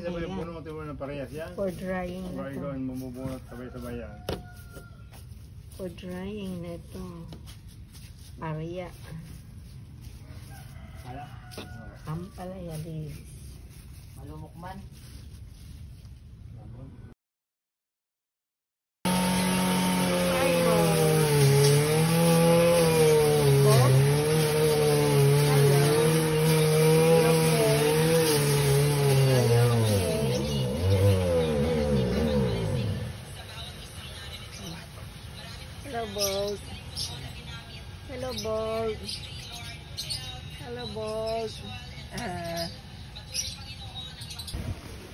sabay bunot mo ng parehas yan. For drying na Sabay to. ko, mamubunot sabay-sabay yan. For drying na to. Arya. Kaya? Ampalaya leaves. Malumok man. Hello, Bolt. Hello, Bolt. Hello, Bolt.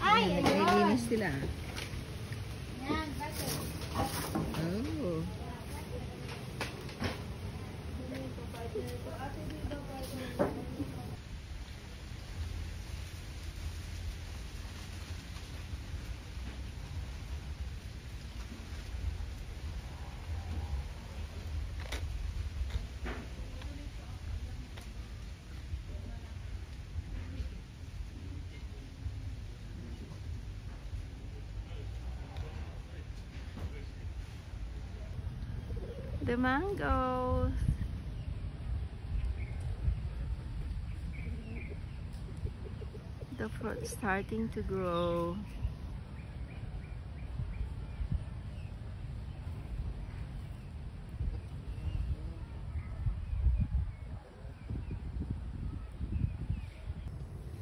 Ay, naglilinis sila. Yan, bakit? Oh. The mangoes. The fruit starting to grow.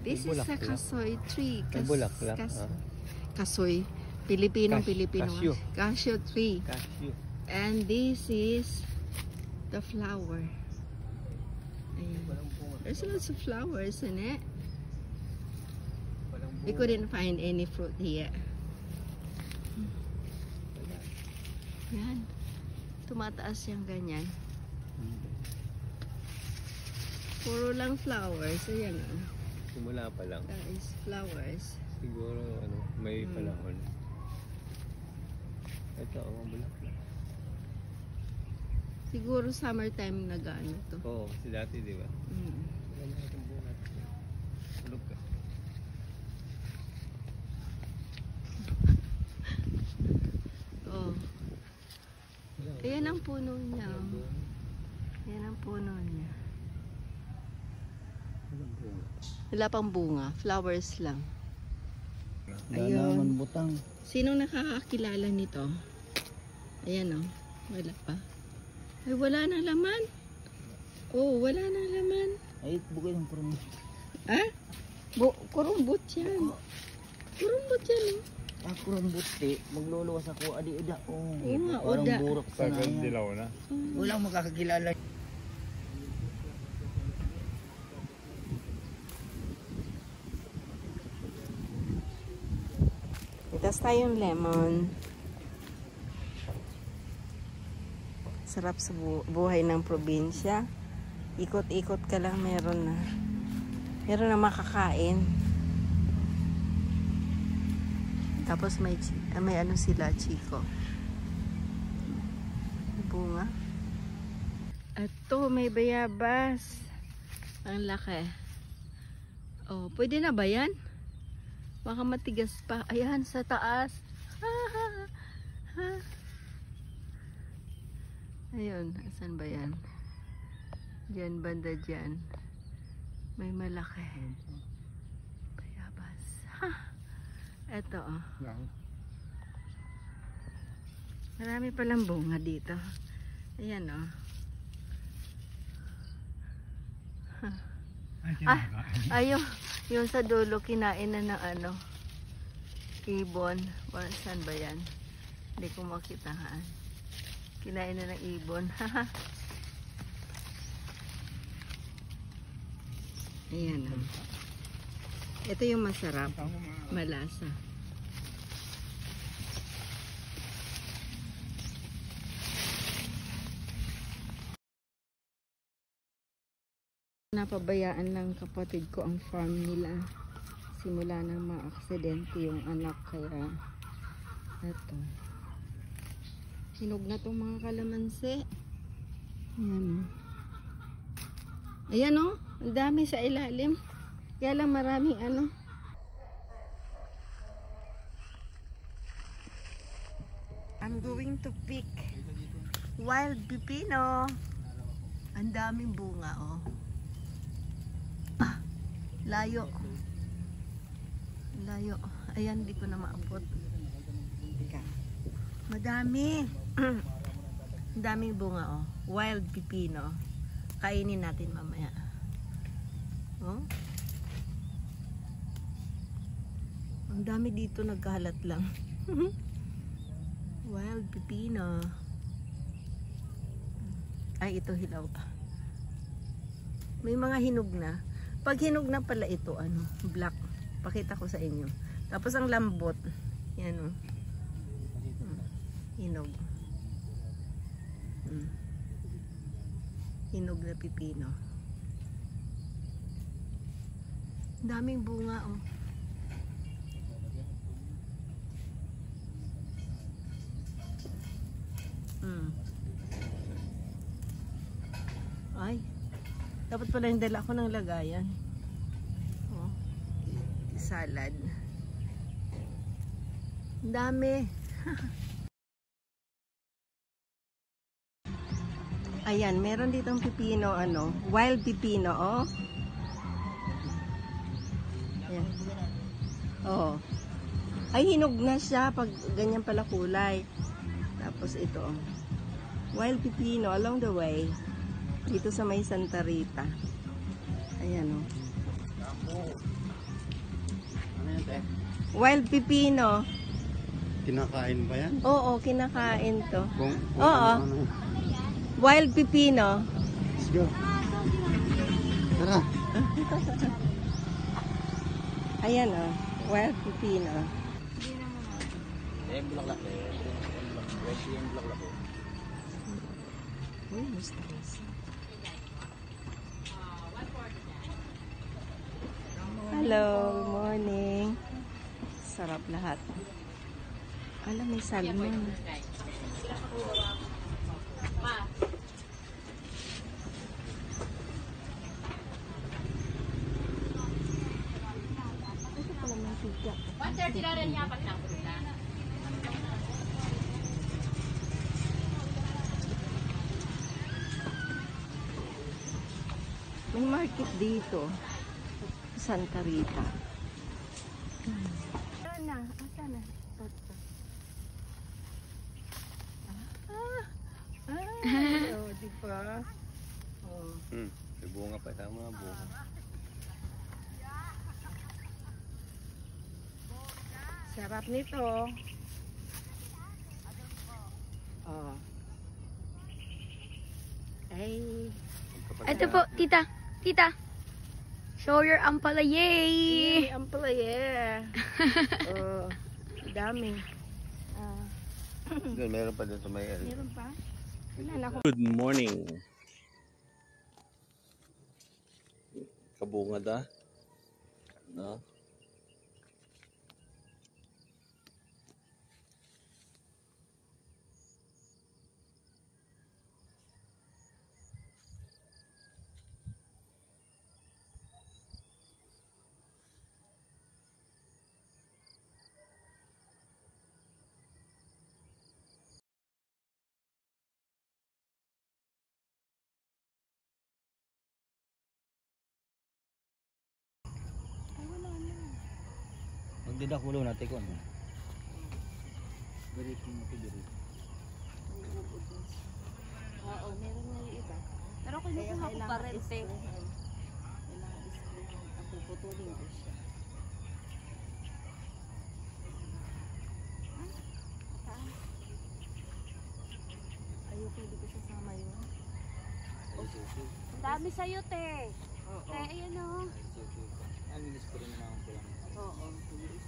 This is a kasoy tree. Kasoy. Filipino. Cashew. Cashew tree. Cashew. And this is the flower. Ayan. There's lots of flowers in it. We couldn't find any fruit here. Yan. Tumataas yung ganyan. Puro lang flowers. Ayan o. Simula pa lang. That is flowers. Siguro may panahon. Ito ang bulaklak. Siguro summertime nag-ano to. Oo, kasi dati di ba? Tulog ka. Oh. Ayan ang puno niya. Ayan ang puno niya. Wala pang bunga. Flowers lang. Ayun. butang. Sinong nakakakilala nito? Ayan o. Wala pa. Ay, wala na laman. Oh, wala na laman. Ay, bukay ng kurong. Ah? Kurumbot yan. Kurumbot yan oh. Kurong buti. Magluluwas ako. Adi, ida. Oh, Oo nga, parang uda. burok sa Pagod naya. dilaw na. Walang makakakilala. Itas tayong lemon. Sarap sa buhay ng probinsya. Ikot-ikot ka lang, meron na. Meron na makakain. Tapos may ano sila, chiko. Bunga. At to, may bayabas. Ang laki. Oh, pwede na ba yan? Baka matigas pa. Ayan, sa taas. Ayun, asan ba yan? Diyan, banda dyan. May malaki. Bayabas. Eto, oh. Marami palang bunga dito. Ayan, oh. Ayun, yung sa dulo, kinain na ng ano, ibon. Saan ba yan? Hindi ko makitaan. Kinain na ng ibon. Ayan, oh. Ito yung masarap. Malasa. Napabayaan ng kapatid ko ang farm nila. Simula nang ma-aksidente yung anak, kaya eto. Hinog na tong mga kalamansi. Ayan. Ayan o. Ang dami sa ilalim. Kaya lang maraming ano. going to pick wild pipino. Ang daming bunga, oh. Ah, layo. Layo. Ayan, di ko na maabot. Teka. Madami. Ang daming bunga, oh. Wild pipino. Kainin natin mamaya. Oh. Ang dami dito, nagkalat lang. Wild pipino. Ay, ito hilaw pa. May mga hinog na. Pag hinog na pala ito, ano, black. Pakita ko sa inyo. Tapos ang lambot. Yan, oh. Hinog. Hinog na pipino. Daming bunga, oh. Ay, dapat pala yung dala ko ng lagayan. Oh, salad. Ang dami. Ayan, meron ditong pipino, ano, wild pipino, oh. Ayan. Oh. Ay, hinog na siya pag ganyan pala kulay. Tapos ito, oh. Wild pipino along the way. Dito sa may Santa Rita. Ayan, oh. Ano yan, te? Wild pipino. Kinakain ba yan? Oo, kinakain to. Oo. Ano. Wild pipino. Let's go. Tara. Ayan, oh. Wild pipino. Bulaklak. Fresh yung bulaklak. Uy, mustasa. Hello, morning. Sarap lahat. Alam, may salmon. Ito pala ng tiga. 130 na rin niya pag napunta. May market dito. Santa Rita. Asa na? Asa na? Oh, di ba? Oh. May bunga pa sa mga bunga. Sarap nito. Oh. Ay. Ito po, tita. Tita. Show your ampalaya. Ang palaya. Oh, daming. Doon, meron pa doon sa may ano. Meron pa? Wala na ako. Good morning. Kabungad ah. No? Magdidak mo natin ko. Balik mo dito. Oo, meron nga yung iba. Pero kinukuha ko pa rin, te. Kailangan display. Ang puputulin ko siya. Ayoko, hindi ko sasama yun. Ang dami sa'yo, te. Oo. Te, ayan o. Ano yung spray na naman ko lang? Oo, display.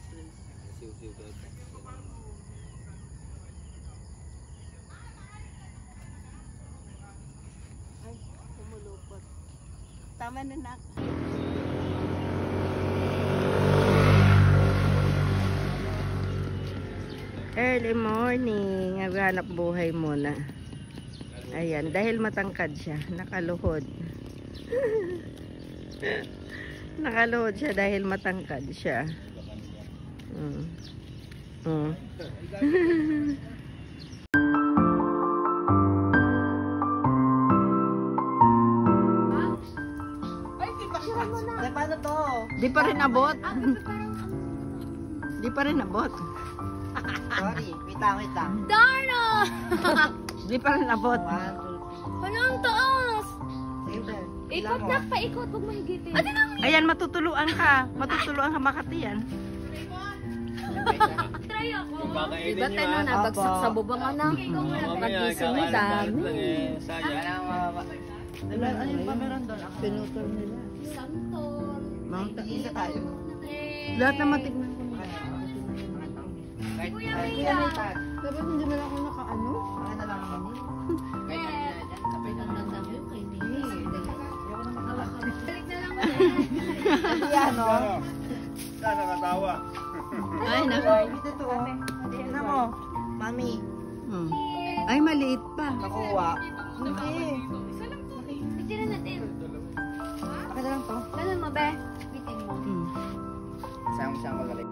Siw-siw ka ito. Ay, kumulupot. Tama na nak. Early morning, naghanap buhay muna. Ayan, dahil matangkad siya, nakaluhod. Nakaluhod siya dahil matangkad siya. Di pa rin abot. Di pa rin abot. Sorry, wait lang. Darna! Di pa rin abot. 1, 2, Anong taas? 3. Sige, Ikot na, paikot. Huwag mahigitin. Ate na! Ayan, matutuluan ka. Matutuluan ka Makati yan. Try ako. Pakainin Diba nyo tayo ah. nabagsak sa bubang anak? Mamaya, Nagising mo kakalat dami. lang eh. Sayang. Ano yung pa meron doon? Pinutol nila. Santol. Isa tayo. Lahat na matignan ko. Kuya Mia. Dapat hindi mo lang ako nakaano. Bakit na lang kami? Balik na lang. Yan, no? Saan nakatawa? Ay, naka. Ito, tignan mo. Mami, Hmm. Ay, maliit pa. nakuha. Hindi. Bitin na natin. Bakit na lang to? Ganun mo, be. Bitin mo. Hmm. Sayang siya magaling.